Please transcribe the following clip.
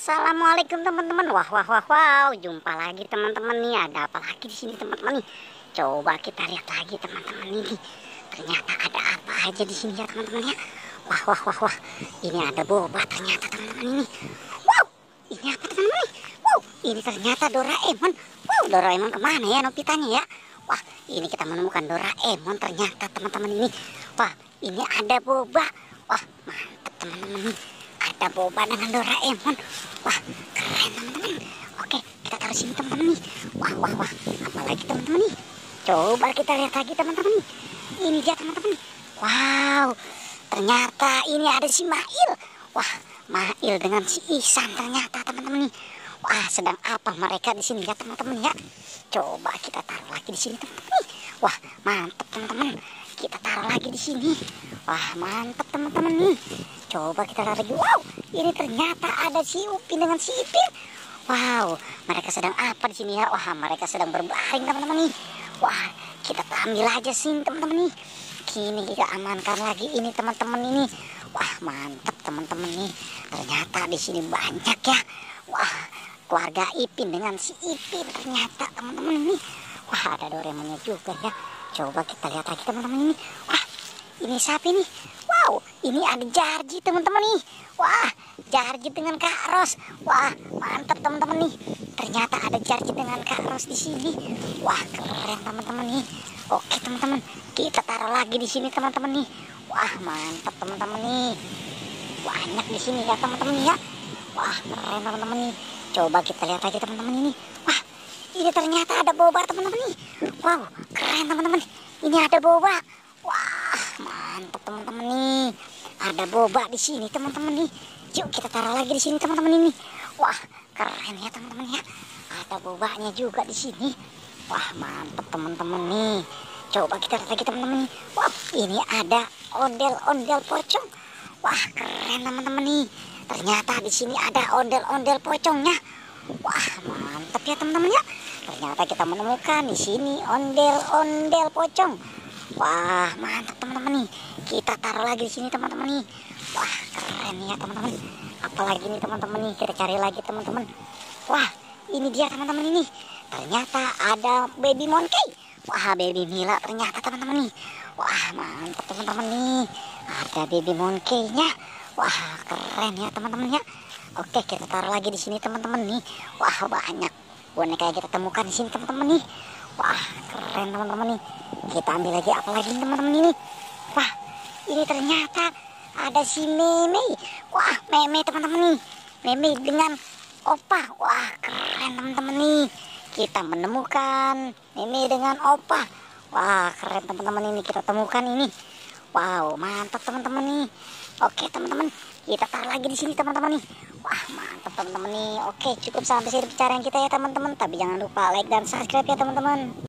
Assalamualaikum teman-teman. Wah, jumpa lagi teman-teman nih. Ada apa lagi di sini teman-teman nih? Coba kita lihat lagi teman-teman ini. Ternyata ada apa aja di sini ya teman-teman ya. Wah. Ini ada boba ternyata teman-teman ini. Wow, ini apa teman-teman nih? Wow, ini ternyata Doraemon. Wow, Doraemon kemana ya Nobitanya ya? Wah, ini kita menemukan Doraemon ternyata teman-teman ini. Wah, ini ada boba. Wah, mantap teman-teman nih. Ada boba dengan Doraemon. Wah, keren teman-teman. Oke, kita taruh sini teman-teman nih. Wah. Apalagi teman-teman nih. Coba kita lihat lagi teman-teman nih. Ini dia teman-teman. Wow, ternyata ini ada si Mail. Wah, Mail dengan si Ihsan ternyata teman-teman nih. Wah, sedang apa mereka di sini ya teman-teman ya? Coba kita taruh lagi di sini teman-teman nih. Wah, mantap teman-teman. Kita taruh lagi di sini. Wah, mantap teman-teman nih. Coba kita taruh lagi. Wow, ini ternyata ada si Upin dengan si Ipin. Wow, mereka sedang apa di sini ya? Wah, mereka sedang berbaring teman-teman nih. Wah, kita ambil aja sini teman-teman nih. Kini kita amankan lagi ini teman-teman ini. Wah, mantap teman-teman nih. Ternyata di sini banyak ya. Wah, keluarga Ipin dengan si Ipin ternyata teman-teman ini. Wah, ada Doraemonnya juga ya. Coba kita lihat lagi teman-teman ini. Wah, ini siapa ini? Wow, ini ada Jarji teman-teman nih. Wah, Jarji dengan Kak Ros. Wah, mantap teman-teman nih. Ternyata ada Jarji dengan Kak Ros di sini. Wah, keren teman-teman nih. Oke teman-teman, kita taruh lagi di sini teman-teman nih. Wah, mantap teman-teman nih. Banyak di sini ya teman-teman ya. Wah, keren teman-teman nih. Coba kita lihat lagi teman-teman ini. Wah, ini ternyata ada boba teman-teman nih. Wow, keren teman-teman. Ini ada boba. Wah, mantap teman-teman nih. Ada boba di sini teman-teman nih. Yuk kita taruh lagi di sini teman-teman ini. Wah, keren ya teman-teman ya. Ada bobanya juga di sini. Wah, mantap teman-teman nih. Coba kita lihat lagi teman-teman nih. Wah, ini ada ondel-ondel pocong. Wah, keren teman-teman nih. Ternyata di sini ada ondel-ondel pocongnya. Wah, mantap ya teman-teman ya. Ternyata kita menemukan di sini ondel-ondel pocong. Wah, mantap teman-teman nih. Kita taruh lagi di sini teman-teman nih. Wah, keren ya teman-teman. Apalagi nih teman-teman nih, kita cari lagi teman-teman. Wah, ini dia teman-teman ini. Ternyata ada baby monkey. Wah, baby Mila ternyata teman-teman nih. Wah, mantap teman-teman nih. Ada baby monkey-nya. Wah, keren ya teman-teman ya. Oke, kita taruh lagi di sini teman-teman nih. Wah, banyak boneka yang kita temukan di sini teman-teman nih. Wah, keren teman-teman nih. Kita ambil lagi apa lagi teman-teman ini. Wah, ini ternyata ada si Meme. Wah, Meme teman-teman nih. Meme dengan Opa. Wah, keren teman-teman nih. Kita menemukan Meme dengan Opa. Wah, keren teman-teman ini. Kita temukan ini. Wow, mantap teman-teman nih. Oke teman-teman, kita taruh lagi di sini teman-teman nih. Wah, mantap teman-teman nih. Oke, cukup sampai sini pencarian kita ya teman-teman. Tapi jangan lupa like dan subscribe ya teman-teman.